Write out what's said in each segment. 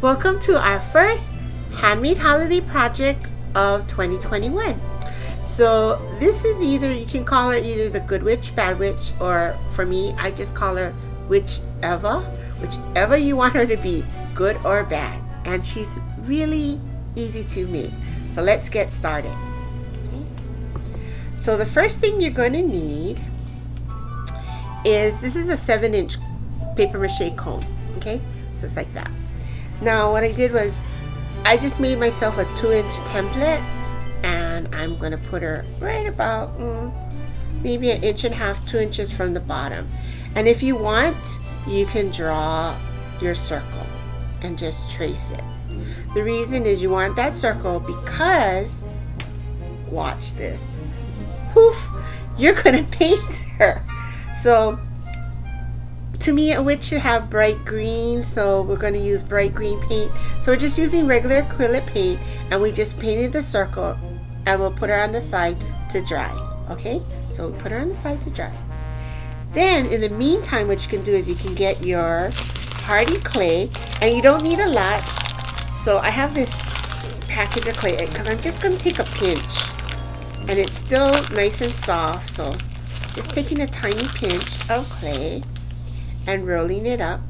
Welcome to our first handmade holiday project of 2021. So this is either, you can call her either the good witch, bad witch, or for me, I just call her whichever you want her to be, good or bad. And she's really easy to make. So let's get started. Okay. So the first thing you're going to need is, this is a 7-inch paper mache cone. Okay, so it's like that. Now what I did was I just made myself a 2-inch template, and I'm going to put her right about maybe 1.5 inches, 2 inches from the bottom. And if you want, you can draw your circle and just trace it. The reason is you want that circle because, watch this, poof, you're going to paint her. So to me, a witch should have bright green, so we're going to use bright green paint. So we're just using regular acrylic paint, and we just painted the circle, and we'll put her on the side to dry. Okay, so we'll put her on the side to dry. Then in the meantime, what you can do is you can get your hardy clay, and you don't need a lot. So I have this package of clay because I'm just going to take a pinch, and it's still nice and soft. So just taking a tiny pinch of clay and rolling it up.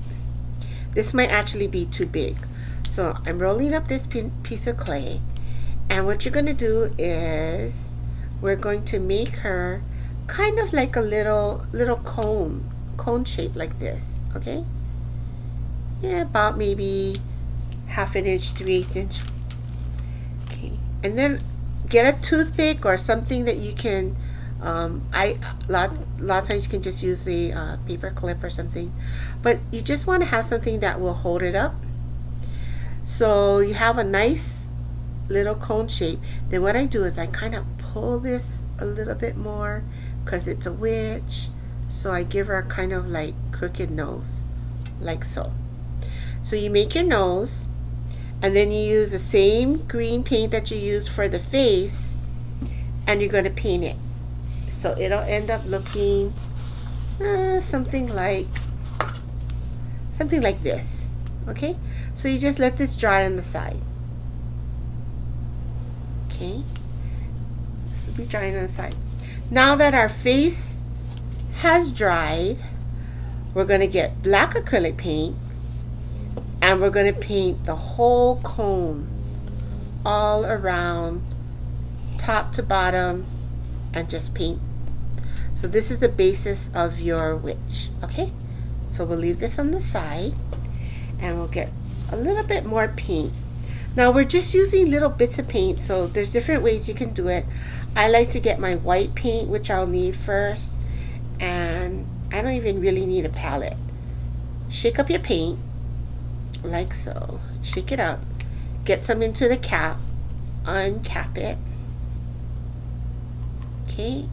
This might actually be too big, so I'm rolling up this piece of clay, and what you're going to do is we're going to make her kind of like a little cone shape like this. Okay, yeah, about maybe 1/2 inch, 3/8 inch. Okay, and then get a toothpick or something that you can a lot of times you can just use a paper clip or something, but you just want to have something that will hold it up. So you have a nice little cone shape. Then what I do is I kind of pull this a little bit more because it's a witch, so I give her kind of like crooked nose, like so. So you make your nose, and then you use the same green paint that you use for the face, and you're going to paint it. So it'll end up looking something like this. Okay, so you just let this dry on the side. Okay, this will be drying on the side. Now that our face has dried, we're going to get black acrylic paint, and we're going to paint the whole cone all around, top to bottom, and just paint. So this is the basis of your witch. Okay, so we'll leave this on the side, and we'll get a little bit more paint. Now we're just using little bits of paint, so there's different ways you can do it. I like to get my white paint, which I'll need first, and I don't even really need a palette. Shake up your paint like so. Shake it up, get some into the cap, uncap it. Okay,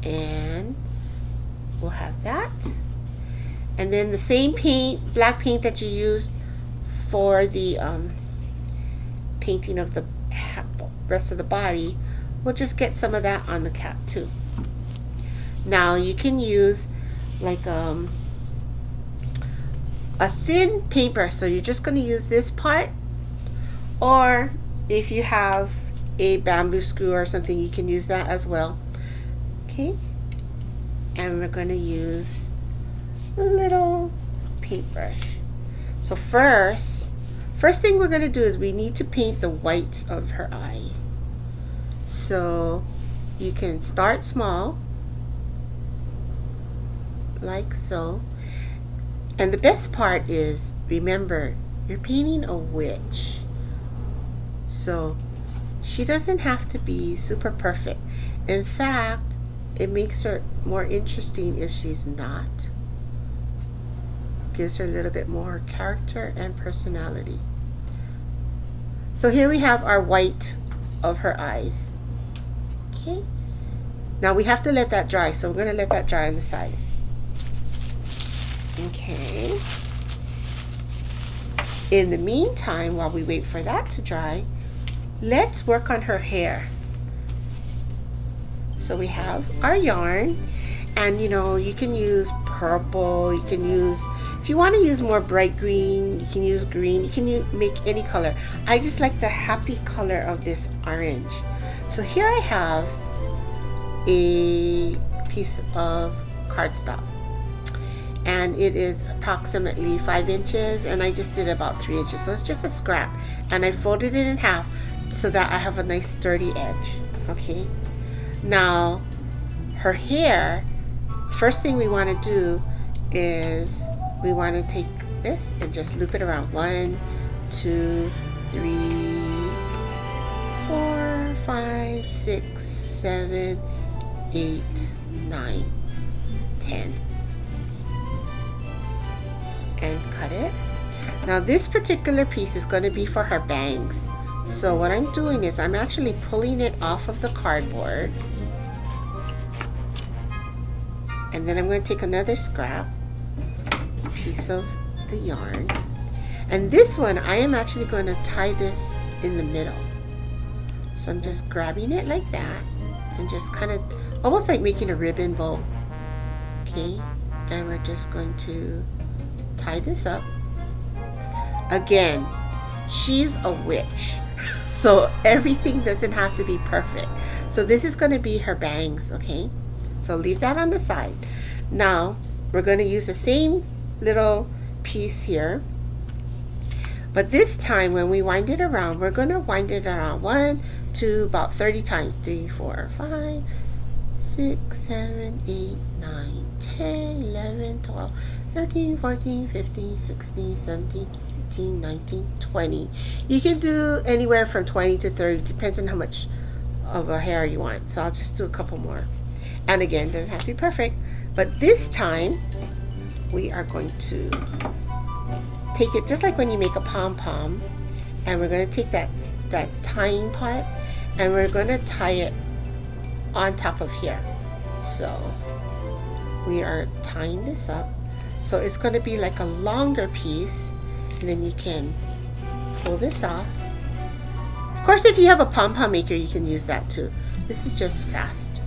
and we'll have that. And then the same paint, black paint that you used for the painting of the rest of the body, we'll just get some of that on the cap too. Now you can use like a thin paintbrush, so you're just going to use this part, or if you have a bamboo screw or something, you can use that as well. Okay, and we're going to use a little paintbrush. So first thing we're going to do is we need to paint the whites of her eye. So you can start small like so, and the best part is, remember, you're painting a witch, so she doesn't have to be super perfect. In fact, it makes her more interesting if she's not. Gives her a little bit more character and personality. So here we have our white of her eyes. Okay, now we have to let that dry, so we're going to let that dry on the side. Okay, in the meantime, while we wait for that to dry, let's work on her hair. So we have our yarn, and you know, you can use purple, you can use, if you want to use more bright green, you can use green, you can make any color. I just like the happy color of this orange. So here I have a piece of cardstock, and it is approximately 5 inches, and I just did about 3 inches, so it's just a scrap, and I folded it in half so that I have a nice sturdy edge. Okay, now her hair, first thing we want to do is we want to take this and just loop it around. 1, 2, 3, 4, 5, 6, 7, 8, 9, 10, and cut it. Now this particular piece is going to be for her bangs. So what I'm doing is I'm actually pulling it off of the cardboard, and then I'm going to take another scrap piece of the yarn, and this one I am actually going to tie this in the middle. So I'm just grabbing it like that and just kind of almost like making a ribbon bow. Okay, and we're just going to tie this up. Again, she's a witch, so everything doesn't have to be perfect. So this is going to be her bangs. Okay, so leave that on the side. Now we're going to use the same little piece here, but this time when we wind it around, we're going to wind it around 1, 2, about 30 times. 3, 4, 5, 6, 7, 8, 9, 10, 11, 12, 13, 14, 15, 16, 17, 18, 19, 20. You can do anywhere from 20 to 30, depends on how much of a hair you want. So I'll just do a couple more. And again, doesn't have to be perfect, but this time we are going to take it just like when you make a pom-pom, and we're going to take that tying part, and we're going to tie it on top of here. So we are tying this up, so it's going to be like a longer piece, and then you can pull this off. Of course, if you have a pom-pom maker, you can use that too. This is just fast.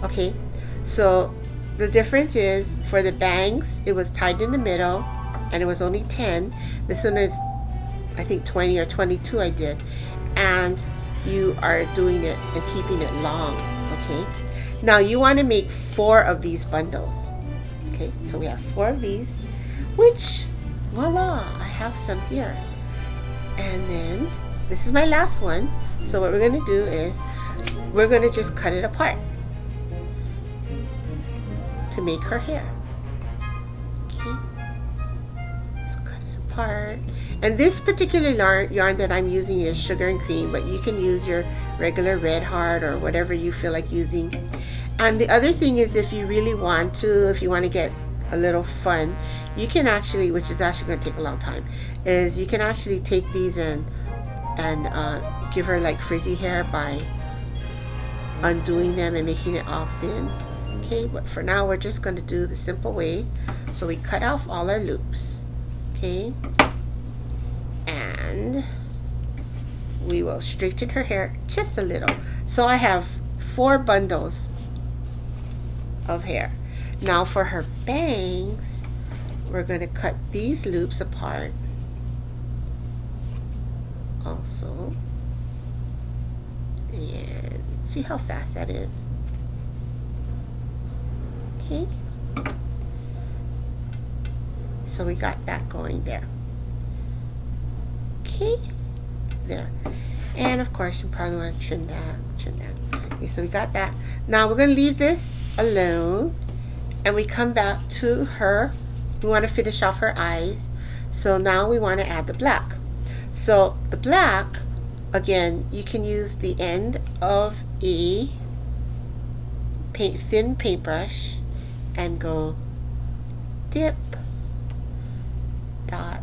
Okay, so the difference is for the bangs, it was tied in the middle, and it was only 10. This one is, I think, 20 or 22 I did, and you are doing it and keeping it long. Okay, now you want to make 4 of these bundles. Okay, so we have 4 of these, which, voila, I have some here. And then this is my last one. So what we're going to do is we're going to just cut it apart to make her hair. Okay, so cut it apart. And this particular yarn that I'm using is sugar and cream, but you can use your regular red heart or whatever you feel like using. And the other thing is, if you really want to, if you want to get a little fun, you can actually, which is actually going to take a long time, is you can actually take these and give her like frizzy hair by undoing them and making it all thin. Okay, but for now we're just going to do the simple way. So we cut off all our loops. Okay, and we will straighten her hair just a little. So I have 4 bundles of hair. Now for her bangs, we're going to cut these loops apart also, and see how fast that is. Okay, so we got that going there. Okay, there. And of course you probably want to trim that. Okay, so we got that. Now we're going to leave this alone, and we come back to her. We want to finish off her eyes, so now we want to add the black. So the black, again, you can use the end of a thin paintbrush and go dip, dot.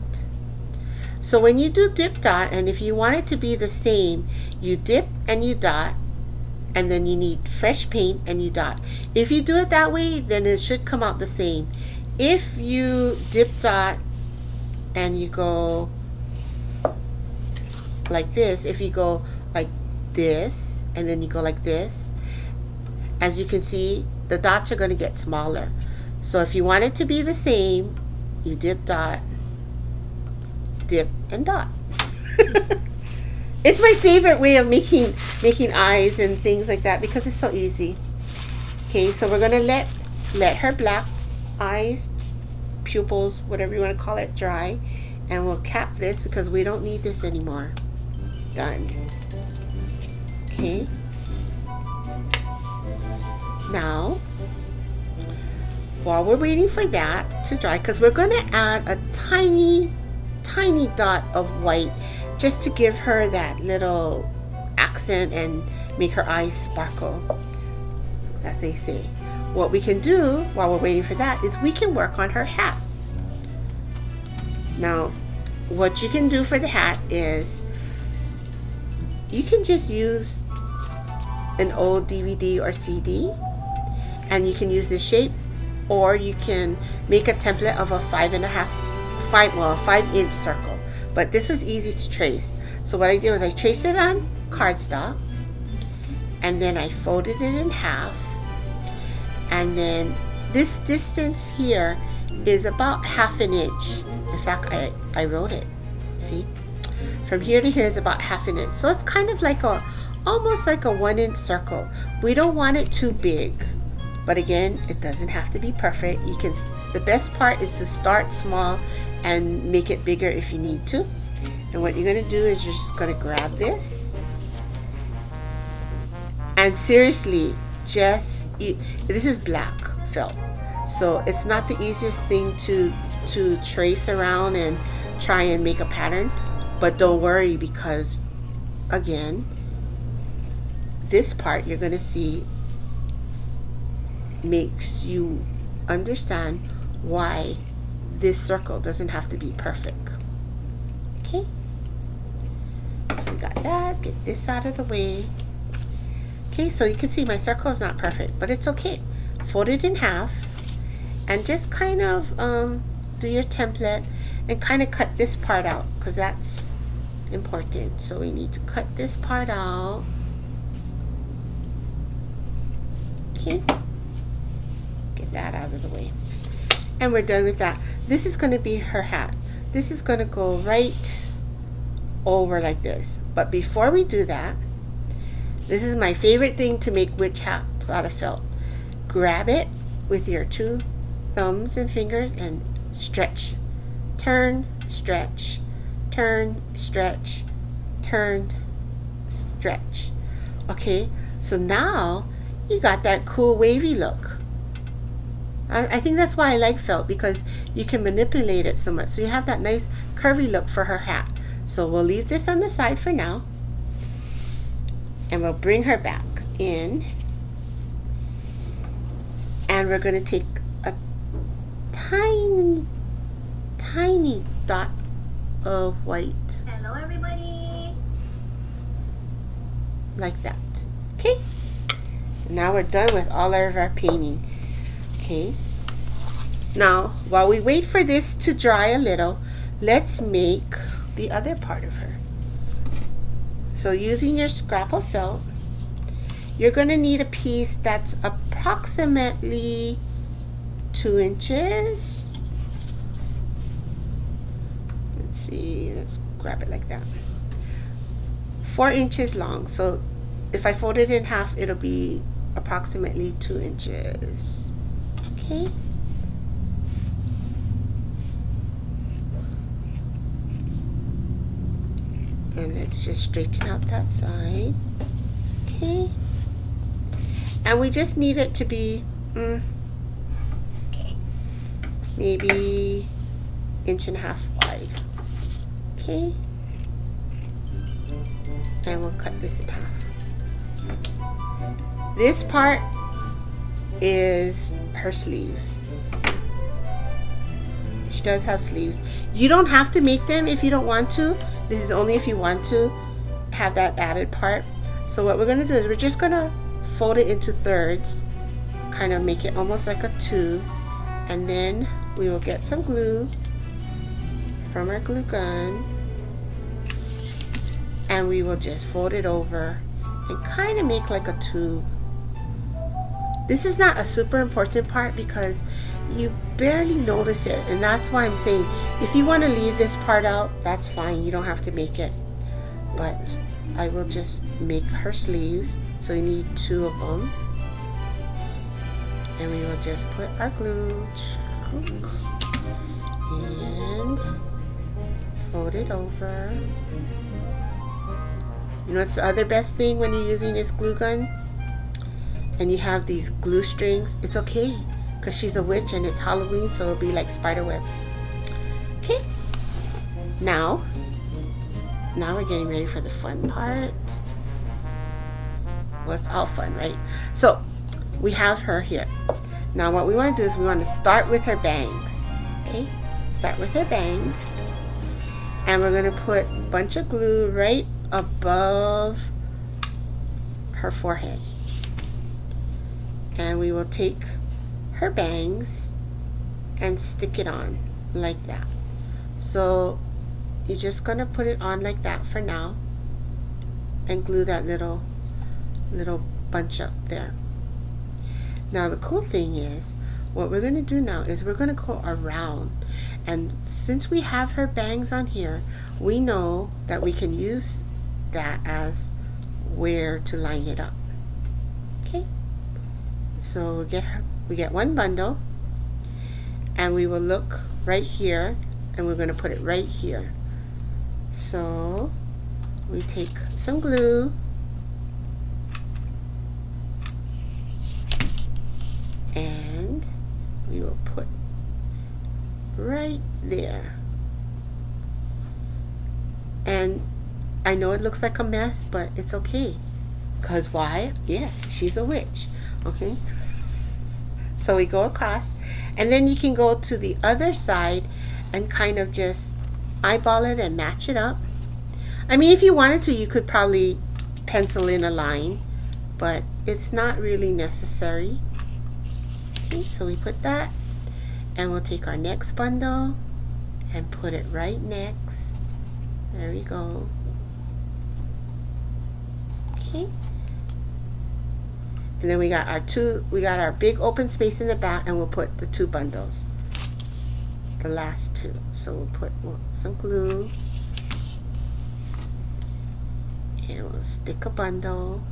So when you do dip, dot, and if you want it to be the same, you dip and you dot, and then you need fresh paint and you dot. If you do it that way, then it should come out the same. If you dip, dot, and you go like this, if you go like this and then you go like this, as you can see, the dots are going to get smaller. So if you want it to be the same, you dip, dot, dip, and dot. It's my favorite way of making eyes and things like that because it's so easy. Okay, so we're gonna let her black eyes, pupils, whatever you want to call it, dry, and we'll cap this because we don't need this anymore. Done. Okay. Now, while we're waiting for that to dry, because we're going to add a tiny dot of white just to give her that little accent and make her eyes sparkle, as they say. What we can do while we're waiting for that is we can work on her hat. Now, what you can do for the hat is you can just use an old DVD or CD, and you can use the shape, or you can make a template of a 5-inch circle. But this is easy to trace. So what I do is I trace it on cardstock, and then I folded it in half, and then this distance here is about 1/2 inch. In fact, I wrote it. See, from here to here is about 1/2 inch. So it's kind of like almost like a 1-inch circle. We don't want it too big, but again, it doesn't have to be perfect. You can. The best part is to start small and make it bigger if you need to. And what you're going to do is you're just going to grab this, and seriously, this is black felt, so it's not the easiest thing to trace around and try and make a pattern. But don't worry, because again, this part you're going to see makes you understand why this circle doesn't have to be perfect. Okay, so we got that. Get this out of the way. Okay, so you can see my circle is not perfect, but it's okay. Fold it in half and just kind of do your template and kind of cut this part out, because that's important. So we need to cut this part out. Okay, get that out of the way, and we're done with that. This is going to be her hat. This is going to go right over like this. But before we do that, this is my favorite thing to make witch hats out of felt. Grab it with your 2 thumbs and fingers and stretch, turn, stretch, turn, stretch, turn, stretch. Okay, so now you got that cool wavy look. I think that's why I like felt, because you can manipulate it so much. So you have that nice curvy look for her hat. So we'll leave this on the side for now, and we'll bring her back in, and we're going to take a tiny dot of white. Hello everybody. Like that. Okay, now we're done with all of our painting. Okay, now while we wait for this to dry a little, let's make the other part of her. So using your scrap of felt, you're going to need a piece that's approximately 2 inches. Let's see, let's grab it like that. 4 inches long. So if I fold it in half, it'll be approximately 2 inches. Okay. And let's just straighten out that side. Okay. And we just need it to be maybe 1.5 inches wide. Okay. And we'll cut this in half. This part is her sleeves. She does have sleeves. You don't have to make them if you don't want to. This is only if you want to have that added part. So what we're going to do is we're just going to fold it into thirds, kind of make it almost like a tube, and then we will get some glue from our glue gun, and we will just fold it over and kind of make like a tube. This is not a super important part because you barely notice it, and that's why I'm saying if you want to leave this part out, that's fine. You don't have to make it, but I will just make her sleeves. So you need 2 of them, and we will just put our glue and fold it over. You know what's the other best thing when you're using this glue gun and you have these glue strings? It's okay because she's a witch and it's Halloween, so it'll be like spider webs. Okay, now we're getting ready for the fun part. Well, it's all fun, right? So we have her here. Now what we want to do is we want to start with her bangs. Okay, start with her bangs, and we're going to put a bunch of glue right above her forehead, and we will take her bangs and stick it on like that. So you're just going to put it on like that for now and glue that little bunch up there. Now the cool thing is what we're going to do now is we're going to go around, and since we have her bangs on here, we know that we can use that as where to line it up. Okay, so we get one bundle, and we will look right here, and we're going to put it right here. So we take some glue and we will put right there. And I know it looks like a mess, but it's okay. Because why? Yeah, she's a witch. Okay? So we go across, and then you can go to the other side and kind of just eyeball it and match it up. I mean, if you wanted to, you could probably pencil in a line, but it's not really necessary. Okay, so we put that, and we'll take our next bundle and put it right next. There we go. Okay, and then we got our big open space in the back, and we'll put the 2 bundles, the last 2. So we'll put some glue, and we'll stick a bundle.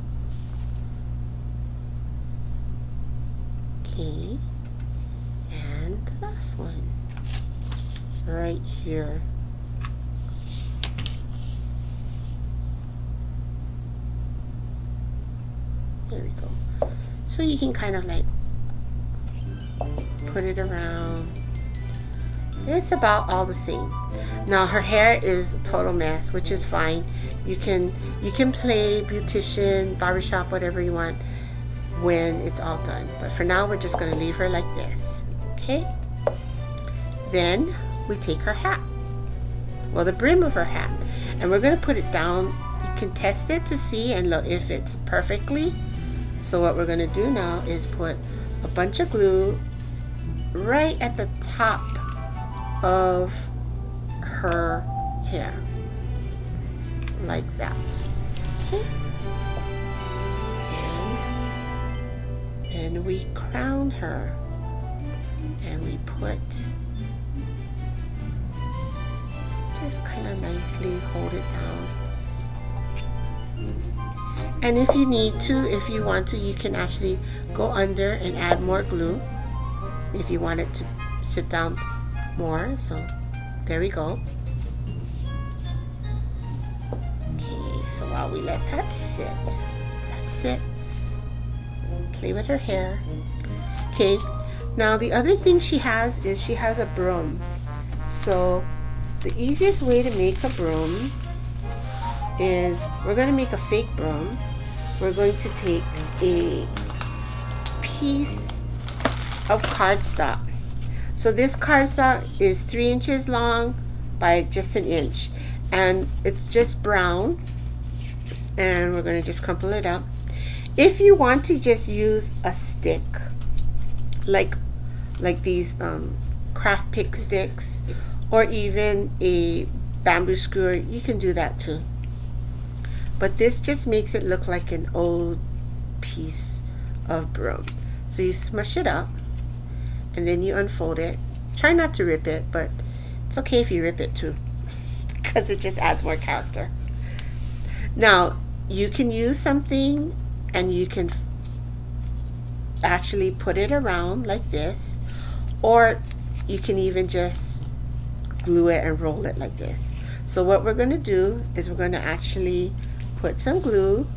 Okay, and the last one right here. There we go. So you can kind of like put it around. It's about all the same. Now her hair is a total mess, which is fine. You can play beautician, barbershop, whatever you want when it's all done. But for now, we're just going to leave her like this. Okay? Then we take her hat. Well, the brim of her hat. And we're going to put it down. You can test it to see and look if it's perfectly. So what we're going to do now is put a bunch of glue right at the top of her hair. Like that. Okay? And then we crown her. And we put, just kind of nicely hold it down. And if you need to, if you want to, you can actually go under and add more glue if you want it to sit down more. So there we go. Okay, so while we let that sit, that's it. Play with her hair. Okay, now the other thing she has is she has a broom. So the easiest way to make a broom is we're going to make a fake broom. We're going to take a piece of cardstock. So this cardstock is 3 inches long by just 1 inch, and it's just brown, and we're going to just crumple it up. If you want to just use a stick like these craft pick sticks, or even a bamboo skewer, you can do that too. But this just makes it look like an old piece of broom. So you smush it up and then you unfold it. Try not to rip it, but it's okay if you rip it too, because it just adds more character. Now you can use something and you can actually put it around like this, or you can even just glue it and roll it like this. So what we're going to do is we're going to actually put some glue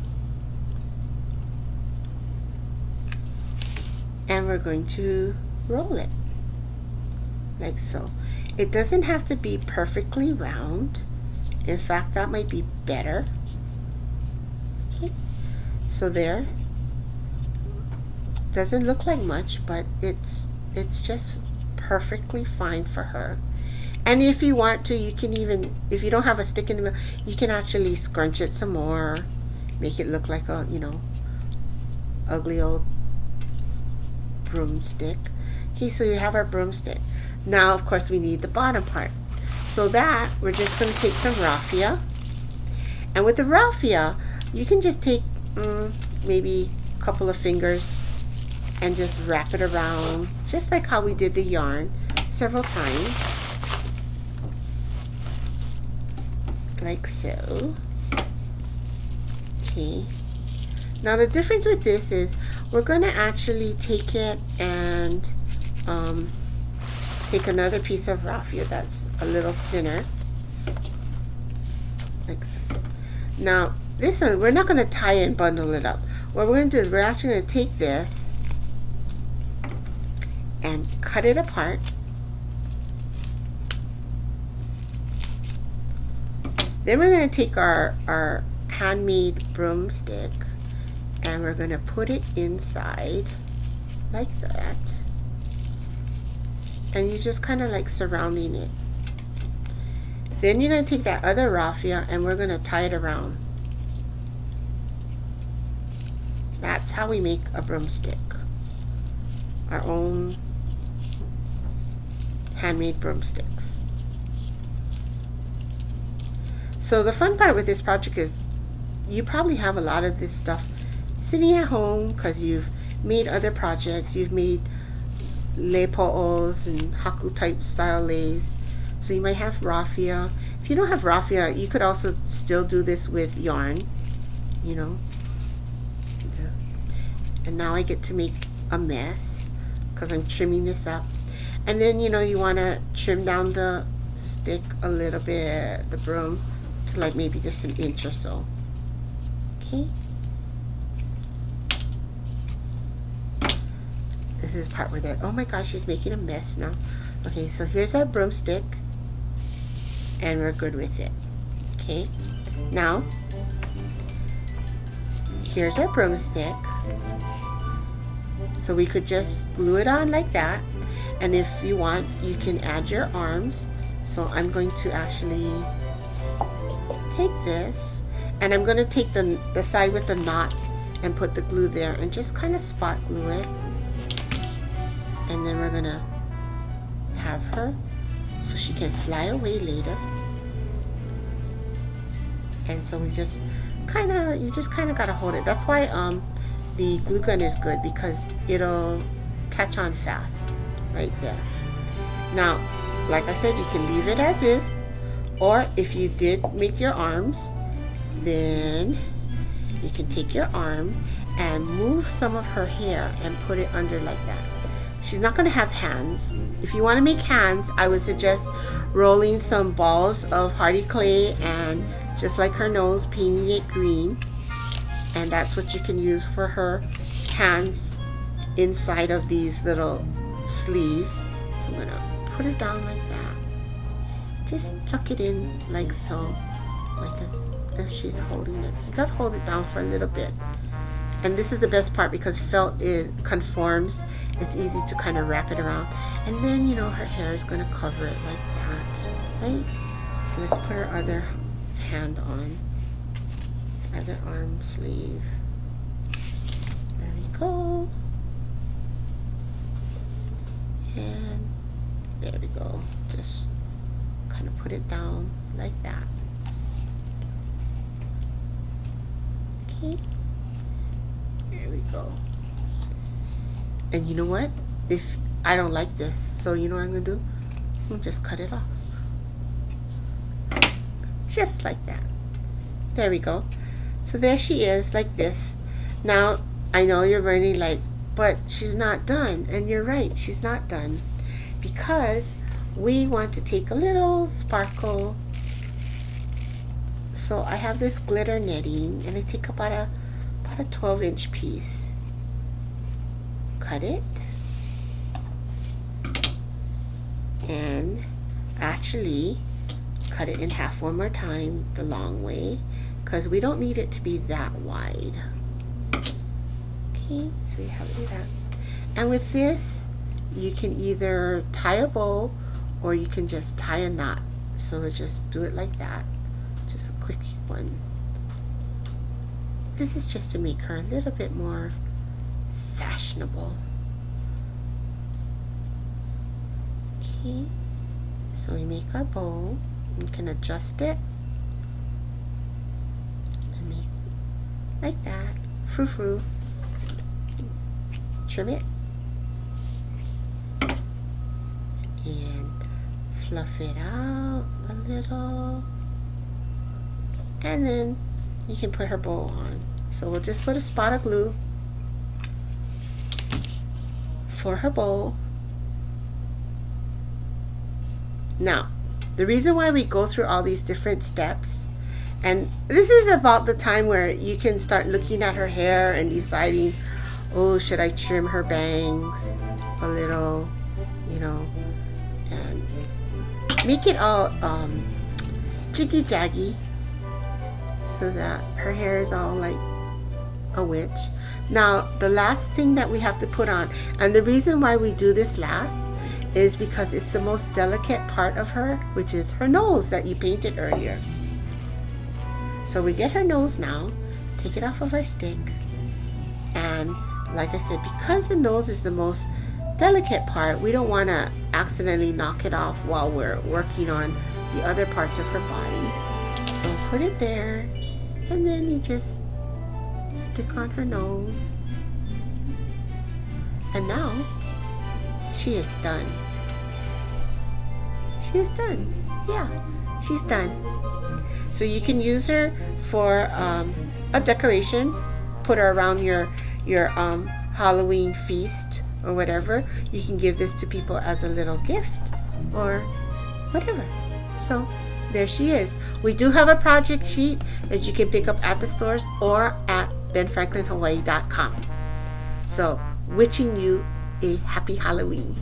and we're going to roll it like so. It doesn't have to be perfectly round. In fact, that might be better. Okay. So there. Doesn't look like much, but it's just perfectly fine for her. And if you want to, you can even, if you don't have a stick in the middle, you can actually scrunch it some more, make it look like a, you know, ugly old broomstick. Okay, so we have our broomstick. Now, of course, we need the bottom part. So that, we're just going to take some raffia. And with the raffia, you can just take maybe a couple of fingers and just wrap it around, just like how we did the yarn several times. Like so. Okay. Now the difference with this is we're going to actually take it and take another piece of raffia that's a little thinner. Like so. Now this one, we're not going to tie it and bundle it up. What we're going to do is we're actually going to take this and cut it apart. Then we're going to take our handmade broomstick and we're going to put it inside like that. And you're just kind of like surrounding it. Then you're going to take that other raffia and we're going to tie it around. That's how we make a broomstick. Our own handmade broomsticks. So the fun part with this project is you probably have a lot of this stuff sitting at home because you've made other projects. You've made lei po'os and haku type style leis. So you might have raffia. If you don't have raffia, you could also still do this with yarn, you know. And now I get to make a mess because I'm trimming this up. And then, you know, you want to trim down the stick a little bit, the broom, to like maybe just an inch or so. Okay. This is the part where they're, oh my gosh, she's making a mess now. Okay, so here's our broomstick and we're good with it. Okay. Now, here's our broomstick. So we could just glue it on like that. And if you want, you can add your arms. So I'm going to actually take this and I'm going to take the side with the knot and put the glue there and just kind of spot glue it. And then we're going to have her so she can fly away later. And so we just kind of, you just kind of got to hold it. That's why the glue gun is good, because it'll catch on fast right there. Now, like I said, you can leave it as is, or if you did make your arms, then you can take your arm and move some of her hair and put it under like that. She's not going to have hands. If you want to make hands, I would suggest rolling some balls of hardy clay and just like her nose, painting it green. And that's what you can use for her hands inside of these little sleeves. I'm going to put her down like that. Just tuck it in like so, like as if she's holding it. So you got to hold it down for a little bit. And this is the best part because felt, it conforms. It's easy to kind of wrap it around. And then, you know, her hair is going to cover it like that, right? So let's put her other hand on. Other arm sleeve. There we go. And there we go. Just kind of put it down like that. Okay. There we go. And you know what? If I don't like this, so you know what I'm going to do? I'm going to just cut it off. Just like that. There we go. So there she is, like this. Now, I know you're really like, but she's not done. And you're right, she's not done. Because we want to take a little sparkle. So I have this glitter netting, and I take about a 12-inch piece. Cut it. And actually cut it in half one more time the long way, because we don't need it to be that wide. Okay, so you have it like that. And with this, you can either tie a bow or you can just tie a knot. So just do it like that. Just a quick one. This is just to make her a little bit more fashionable. Okay, so we make our bow. You can adjust it and make like that. Frou-frou. Trim it and fluff it out a little, and then you can put her bow on. So we'll just put a spot of glue for her bow. Now, the reason why we go through all these different steps, and this is about the time where you can start looking at her hair and deciding, oh, should I trim her bangs a little, you know, and make it all jiggy jaggy so that her hair is all like a witch. Now, the last thing that we have to put on, and the reason why we do this last, is because it's the most delicate part of her, which is her nose that you painted earlier. So we get her nose now, take it off of our stick, and like I said, because the nose is the most delicate part, we don't want to accidentally knock it off while we're working on the other parts of her body. So put it there, and then you just stick on her nose. And now she is done. She is done. Yeah, she's done. So you can use her for a decoration. Put her around your Halloween feast or whatever. You can give this to people as a little gift or whatever. So there she is. We do have a project sheet that you can pick up at the stores or at benfranklinhawaii.com. So wishing you a happy Halloween.